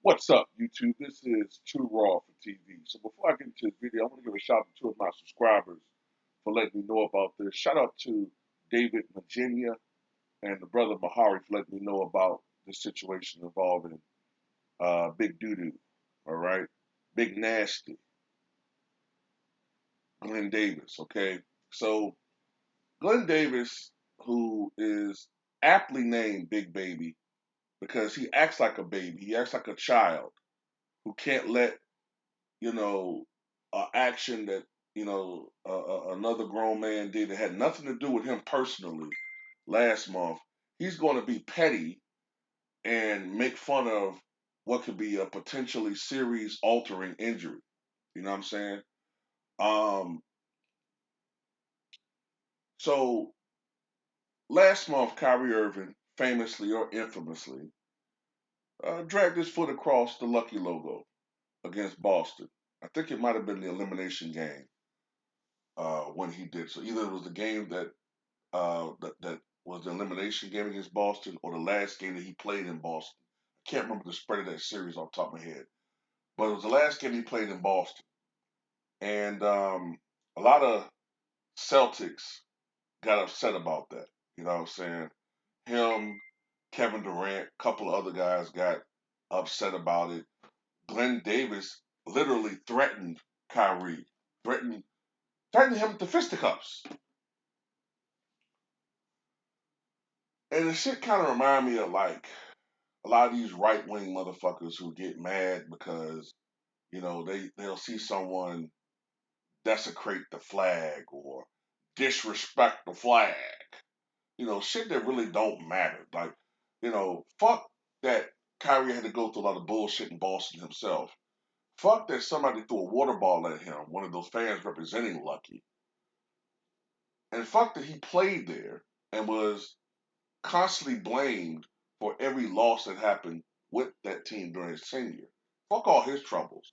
What's up, YouTube? This is Too Raw for TV. So before I get into this video, I want to give a shout out to two of my subscribers for letting me know about this. Shout out to David Virginia and the brother Mahari for letting me know about this situation involving Big Doo-Doo, all right? Big Nasty, Glenn Davis, okay? So Glenn Davis, who is aptly named Big Baby because he acts like a baby. He acts like a child who can't let action that another grown man did that had nothing to do with him personally last month. He's going to be petty and make fun of what could be a potentially series altering injury. You know what I'm saying? Um, so last month, Kyrie Irving, famously or infamously, dragged his foot across the Lucky logo against Boston. I think it might have been the elimination game when he did so. Either it was the game that was the elimination game against Boston or the last game that he played in Boston. I can't remember the spread of that series off the top of my head, but it was the last game he played in Boston. And a lot of Celtics got upset about that. You know what I'm saying? Him, Kevin Durant, a couple of other guys got upset about it. Glenn Davis literally threatened Kyrie, threatened threatened him with the fisticuffs. And the shit kind of remind me of like a lot of these right wing motherfuckers who get mad because they'll see someone desecrate the flag or disrespect the flag. Shit that really don't matter. Like, fuck that Kyrie had to go through a lot of bullshit in Boston himself. Fuck that somebody threw a water ball at him, one of those fans representing Lucky. And fuck that he played there and was constantly blamed for every loss that happened with that team during his tenure. Fuck all his troubles.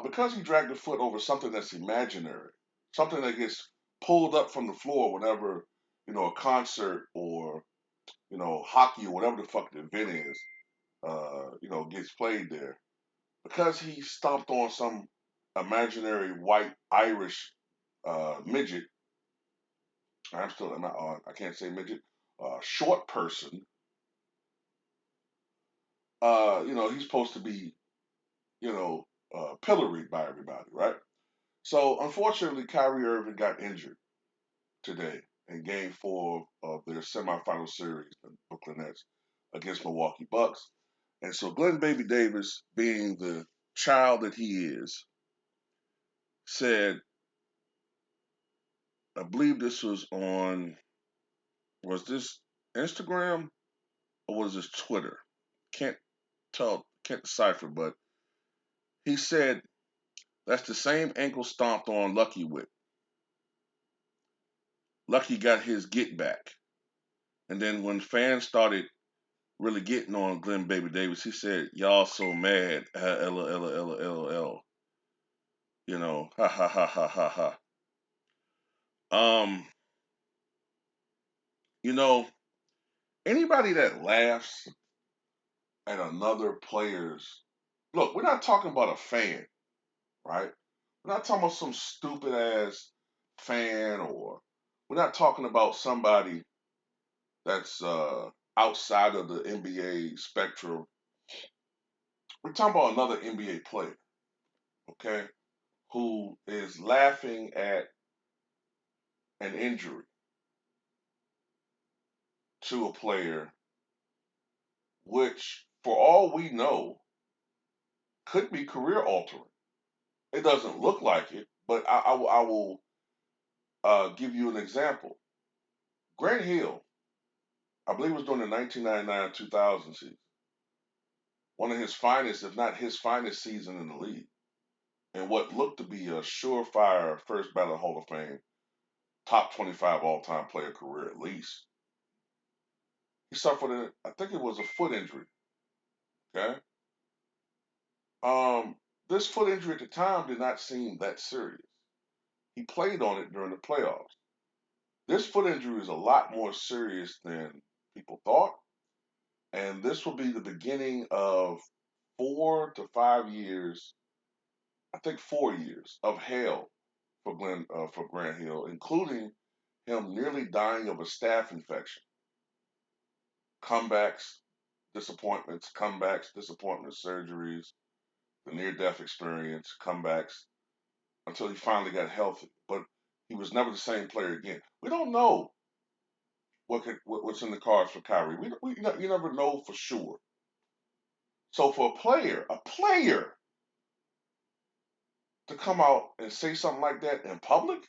Because he dragged a foot over something that's imaginary, something that gets pulled up from the floor whenever, a concert or, hockey or whatever the fuck the event is, gets played there. Because he stomped on some imaginary white Irish midget, I can't say midget, short person, he's supposed to be, pilloried by everybody, right? So unfortunately, Kyrie Irving got injured today in Game 4 of their semifinal series, the Brooklyn Nets against Milwaukee Bucks. And so Glenn Baby Davis, being the child that he is, said, I believe this was this Instagram or was this Twitter? Can't can't decipher, but he said that's the same ankle stomped on Lucky with. Lucky got his get back. And then when fans started really getting on Glenn Baby Davis, he said, y'all so mad. LOL. Ha ha ha ha ha ha. Um, you know, anybody that laughs at another player's look, we're not talking about a fan, right? We're not talking about some stupid ass fan or we're not talking about somebody that's outside of the NBA spectrum. We're talking about another NBA player, okay, who is laughing at an injury to a player, which, for all we know, could be career altering. It doesn't look like it, but I will give you an example. Grant Hill, I believe it was during the 1999-2000 season, one of his finest, if not his finest season in the league, and what looked to be a surefire first ballot Hall of Fame, top 25 all-time player career at least. He suffered, I think it was a foot injury. Okay, this foot injury at the time did not seem that serious. He played on it during the playoffs. This foot injury is a lot more serious than people thought, and this will be the beginning of 4 to 5 years, I think 4 years of hell for Grant Hill, including him nearly dying of a staph infection. Comebacks, disappointments, surgeries, the near-death experience, comebacks, until he finally got healthy. But he was never the same player again. We don't know what's in the cards for Kyrie. You never know for sure. So for a player to come out and say something like that in public,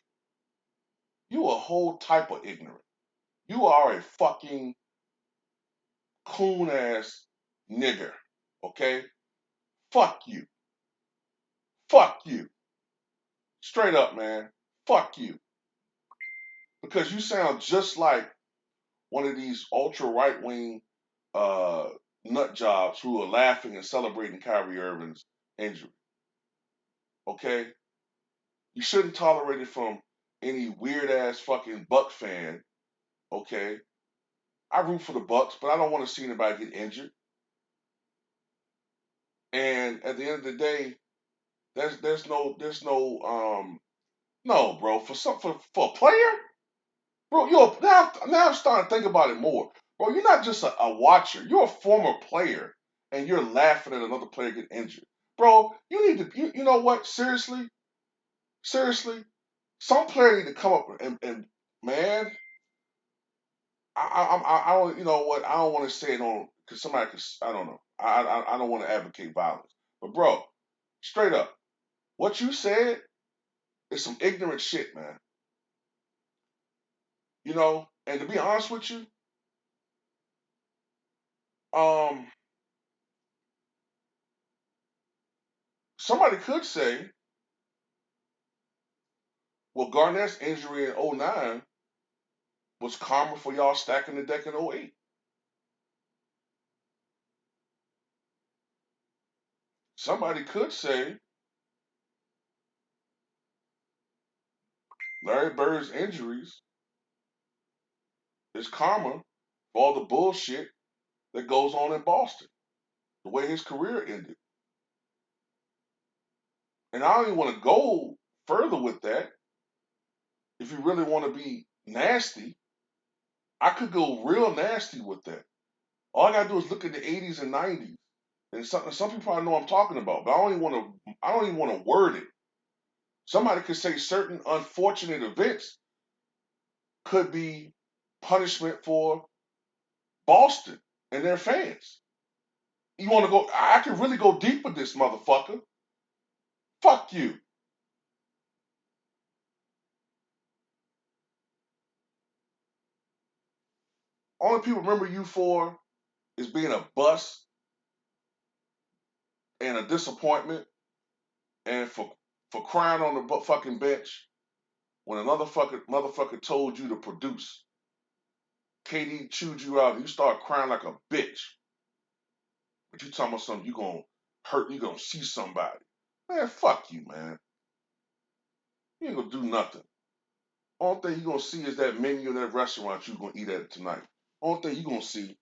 you a whole type of ignorant. You are a fucking coon ass nigger. Okay? Fuck you. Fuck you. Straight up, man. Fuck you. Because you sound just like one of these ultra right wing uh, nut jobs who are laughing and celebrating Kyrie Irving's injury. Okay? You shouldn't tolerate it from any weird ass fucking Buck fan. Okay? I root for the Bucks, but I don't want to see anybody get injured. And at the end of the day, there's no, bro, for a player, bro, now I'm starting to think about it more. Bro, you're not just a watcher, you're a former player and you're laughing at another player get injured. Bro, you need to you know what? Seriously, some player need to come up and man, I don't, you know what? I don't want to say it on because somebody could. I don't know. I don't want to advocate violence, but bro, straight up, what you said is some ignorant shit, man. You know, and to be honest with you, um, somebody could say, well, Garnett's injury in '09 was karma for y'all stacking the deck in '08. Somebody could say Larry Bird's injuries is karma for all the bullshit that goes on in Boston, the way his career ended. And I don't even want to go further with that. If you really want to be nasty, I could go real nasty with that. All I gotta do is look at the '80s and '90s, and some people probably know what I'm talking about, but I don't even want to word it. Somebody could say certain unfortunate events could be punishment for Boston and their fans. You want to go? I can really go deep with this motherfucker. Fuck you. Only people remember you for is being a bust and a disappointment, and for crying on the fucking bench when another motherfucker told you to produce. KD chewed you out and you start crying like a bitch. But you talking about something you gonna hurt, you gonna see somebody. Man, fuck you, man. You ain't gonna do nothing. Only thing you gonna see is that menu in that restaurant you gonna eat at tonight. Only thing you gonna see,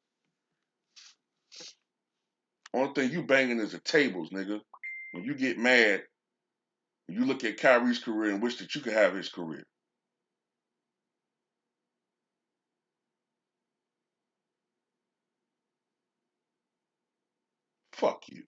only thing you banging is the tables, nigga. When you get mad, you look at Kyrie's career and wish that you could have his career. Fuck you.